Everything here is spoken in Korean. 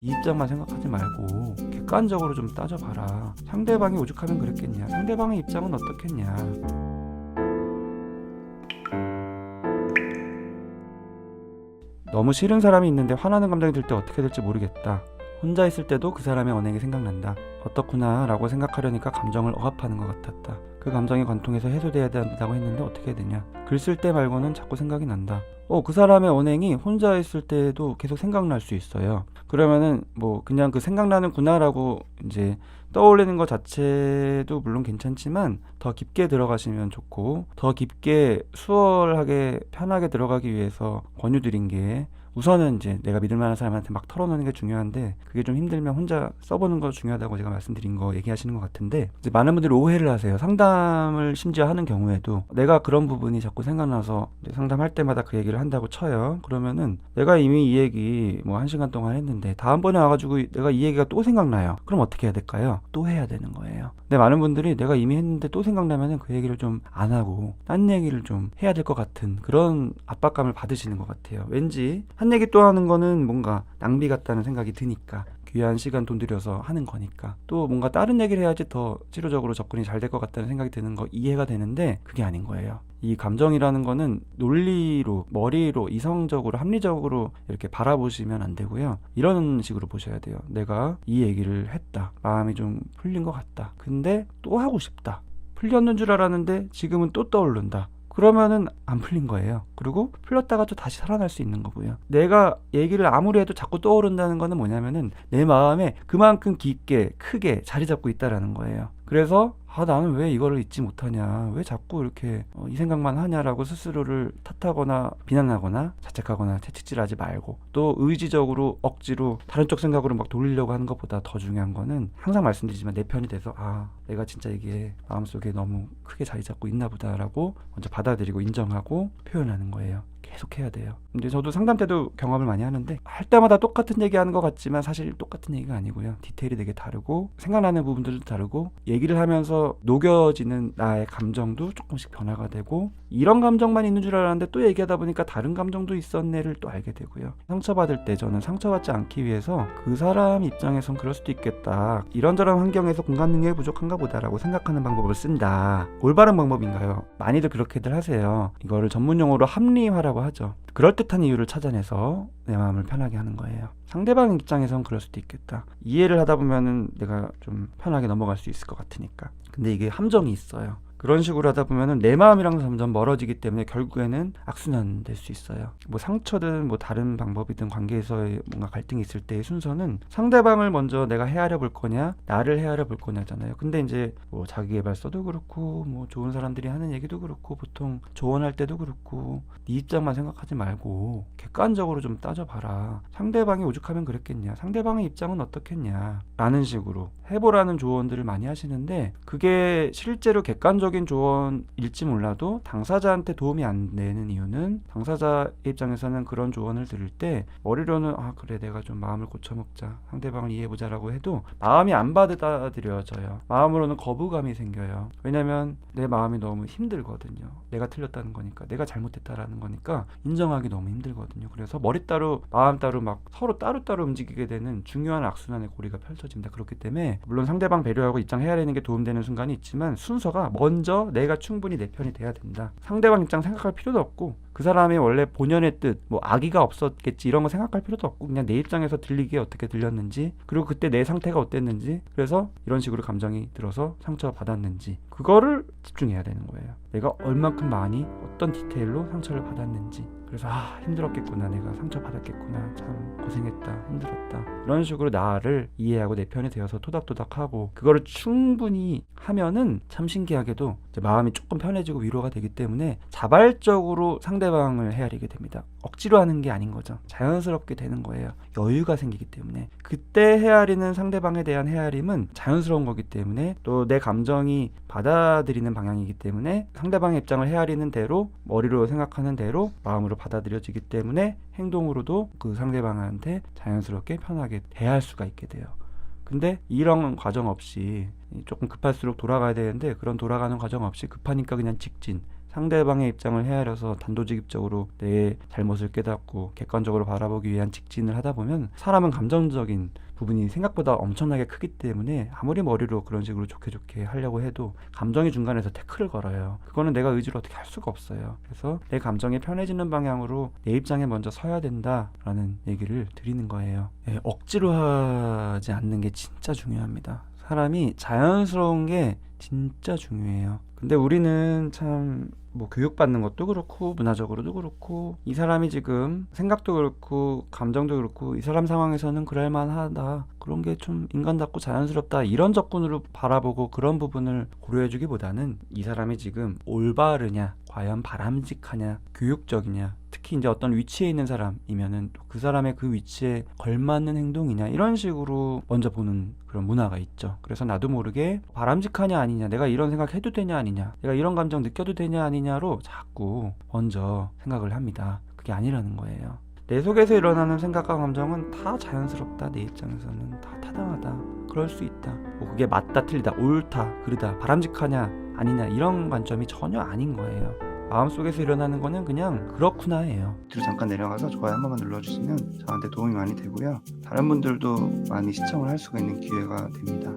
이 입장만 생각하지 말고 객관적으로 좀 따져봐라. 상대방이 오죽하면 그랬겠냐, 상대방의 입장은 어떻겠냐. 너무 싫은 사람이 있는데 화나는 감정이 들 때 어떻게 될지 모르겠다. 혼자 있을 때도 그 사람의 언행이 생각난다. 어떻구나 라고 생각하려니까 감정을 억압하는 것 같았다. 그 감정이 관통해서 해소돼야 된다고 했는데 어떻게 해야 되냐. 글 쓸 때 말고는 자꾸 생각이 난다. 그 사람의 언행이 혼자 있을 때도 계속 생각날 수 있어요. 그러면은 뭐 그냥 그 생각나는구나 라고 이제 떠올리는 것 자체도 물론 괜찮지만 더 깊게 들어가시면 좋고, 더 깊게 수월하게 편하게 들어가기 위해서 권유드린 게, 우선은 이제 내가 믿을 만한 사람한테 막 털어놓는 게 중요한데, 그게 좀 힘들면 혼자 써보는 거 중요하다고 제가 말씀드린 거 얘기하시는 것 같은데, 이제 많은 분들이 오해를 하세요. 상담을 심지어 하는 경우에도 내가 그런 부분이 자꾸 생각나서 상담할 때마다 그 얘기를 한다고 쳐요. 그러면은 내가 이미 이 얘기 뭐 1시간 동안 했는데 다음번에 와가지고 내가 이 얘기가 또 생각나요. 그럼 어떻게 해야 될까요? 또 해야 되는 거예요. 근데 많은 분들이 내가 이미 했는데 또 생각나면은 그 얘기를 좀 안 하고 딴 얘기를 좀 해야 될 것 같은 그런 압박감을 받으시는 것 같아요. 왠지 한 얘기 또 하는 거는 뭔가 낭비 같다는 생각이 드니까, 귀한 시간 돈 들여서 하는 거니까 또 뭔가 다른 얘기를 해야지 더 치료적으로 접근이 잘 될 것 같다는 생각이 드는 거 이해가 되는데, 그게 아닌 거예요. 이 감정이라는 거는 논리로, 머리로, 이성적으로, 합리적으로 이렇게 바라보시면 안 되고요. 이런 식으로 보셔야 돼요. 내가 이 얘기를 했다. 마음이 좀 풀린 것 같다. 근데 또 하고 싶다. 풀렸는 줄 알았는데 지금은 또 떠오른다. 그러면은 안 풀린 거예요. 그리고 풀렸다가 또 다시 살아날 수 있는 거고요. 내가 얘기를 아무리 해도 자꾸 떠오른다는 거는 뭐냐면은 내 마음에 그만큼 깊게 크게 자리 잡고 있다라는 거예요. 그래서 나는 왜 이거를 잊지 못하냐, 왜 자꾸 이렇게 이 생각만 하냐라고 스스로를 탓하거나 비난하거나 자책하거나 채찍질하지 말고, 또 의지적으로 억지로 다른 쪽 생각으로 막 돌리려고 하는 것보다 더 중요한 거는, 항상 말씀드리지만 내 편이 돼서 내가 진짜 이게 마음속에 너무 크게 자리 잡고 있나 보다라고 먼저 받아들이고 인정하고 표현하는 거예요. 계속 해야 돼요. 근데 저도 상담 때도 경험을 많이 하는데, 할 때마다 똑같은 얘기 하는 것 같지만 사실 똑같은 얘기가 아니고요. 디테일이 되게 다르고 생각나는 부분들도 다르고, 얘기를 하면서 녹여지는 나의 감정도 조금씩 변화가 되고, 이런 감정만 있는 줄 알았는데 또 얘기하다 보니까 다른 감정도 있었네를 또 알게 되고요. 상처받을 때 저는 상처받지 않기 위해서 그 사람 입장에선 그럴 수도 있겠다, 이런저런 환경에서 공감 능력이 부족한가 보다라고 생각하는 방법을 쓴다. 올바른 방법인가요? 많이들 그렇게들 하세요. 이거를 전문용어로 합리화라고 하죠. 그럴듯한 이유를 찾아내서 내 마음을 편하게 하는 거예요. 상대방 입장에선 그럴 수도 있겠다. 이해를 하다 보면은 내가 좀 편하게 넘어갈 수 있을 것 같으니까. 근데 이게 함정이 있어요. 그런 식으로 하다 보면은 내 마음이랑 점점 멀어지기 때문에 결국에는 악순환 될 수 있어요. 뭐 상처든 뭐 다른 방법이든 관계에서의 뭔가 갈등이 있을 때의 순서는, 상대방을 먼저 내가 헤아려 볼 거냐, 나를 헤아려 볼 거냐잖아요. 근데 이제 뭐 자기계발서도 그렇고 뭐 좋은 사람들이 하는 얘기도 그렇고 보통 조언할 때도 그렇고, 네 입장만 생각하지 말고 객관적으로 좀 따져봐라. 상대방이 오죽하면 그랬겠냐, 상대방의 입장은 어떻겠냐 라는 식으로 해보라는 조언들을 많이 하시는데, 그게 실제로 객관적인 조언일지 몰라도 당사자한테 도움이 안 되는 이유는, 당사자 입장에서는 그런 조언을 들을 때 머리로는 그래 내가 좀 마음을 고쳐먹자, 상대방을 이해해보자 라고 해도 마음이 안 받아들여져요. 마음으로는 거부감이 생겨요. 왜냐면 내 마음이 너무 힘들거든요. 내가 틀렸다는 거니까, 내가 잘못했다라는 거니까 인정하기 너무 힘들거든요. 그래서 머리 따로 마음 따로 막 서로 따로따로 움직이게 되는 중요한 악순환의 고리가 펼쳐집니다. 그렇기 때문에 물론 상대방 배려하고 입장 헤아리는 게 도움되는 순간이 있지만, 순서가 먼저 내가 충분히 내 편이 돼야 된다. 상대방 입장 생각할 필요도 없고, 그 사람의 원래 본연의 뜻, 뭐 악의가 없었겠지 이런 거 생각할 필요도 없고, 그냥 내 입장에서 들리기에 어떻게 들렸는지, 그리고 그때 내 상태가 어땠는지, 그래서 이런 식으로 감정이 들어서 상처받았는지, 그거를 집중해야 되는 거예요. 내가 얼만큼 많이 어떤 디테일로 상처를 받았는지. 그래서 힘들었겠구나, 내가 상처받았겠구나, 참 고생했다, 힘들었다, 이런 식으로 나를 이해하고 내 편이 되어서 토닥토닥하고, 그거를 충분히 하면은 참 신기하게도 이제 마음이 조금 편해지고 위로가 되기 때문에 자발적으로 상대방을 헤아리게 됩니다. 억지로 하는 게 아닌 거죠. 자연스럽게 되는 거예요. 여유가 생기기 때문에. 그때 헤아리는 상대방에 대한 헤아림은 자연스러운 거기 때문에, 또 내 감정이 받아들이는 방향이기 때문에, 상대방의 입장을 헤아리는 대로, 머리로 생각하는 대로 마음으로 받아들여지기 때문에 행동으로도 그 상대방한테 자연스럽게 편하게 대할 수가 있게 돼요. 근데 이런 과정 없이, 조금 급할수록 돌아가야 되는데 그런 돌아가는 과정 없이 급하니까 그냥 직진, 상대방의 입장을 헤아려서 단도직입적으로 내 잘못을 깨닫고 객관적으로 바라보기 위한 직진을 하다 보면 사람은 감정적인 부분이 생각보다 엄청나게 크기 때문에 아무리 머리로 그런 식으로 좋게 하려고 해도 감정이 중간에서 태클을 걸어요. 그거는 내가 의지로 어떻게 할 수가 없어요. 그래서 내 감정이 편해지는 방향으로 내 입장에 먼저 서야 된다라는 얘기를 드리는 거예요. 억지로 하지 않는 게 진짜 중요합니다. 사람이 자연스러운 게 진짜 중요해요. 근데 우리는 참 뭐 교육받는 것도 그렇고 문화적으로도 그렇고 이 사람이 지금 생각도 그렇고 감정도 그렇고 이 사람 상황에서는 그럴 만하다, 그런 게 좀 인간답고 자연스럽다, 이런 접근으로 바라보고 그런 부분을 고려해주기보다는 이 사람이 지금 올바르냐, 과연 바람직하냐, 교육적이냐, 특히 이제 어떤 위치에 있는 사람이면은 또 그 사람의 그 위치에 걸맞는 행동이냐, 이런 식으로 먼저 보는 그런 문화가 있죠. 그래서 나도 모르게 바람직하냐 아니냐, 내가 이런 생각 해도 되냐 아니냐, 내가 이런 감정 느껴도 되냐 아니냐로 자꾸 먼저 생각을 합니다. 그게 아니라는 거예요. 내 속에서 일어나는 생각과 감정은 다 자연스럽다, 내 입장에서는 다 타당하다, 그럴 수 있다, 뭐 그게 맞다 틀리다 옳다 그르다 바람직하냐 아니냐 이런 관점이 전혀 아닌 거예요. 마음속에서 일어나는 거는 그냥 그렇구나예요. 뒤로 잠깐 내려가서 좋아요 한 번만 눌러주시면 저한테 도움이 많이 되고요. 다른 분들도 많이 시청을 할 수가 있는 기회가 됩니다.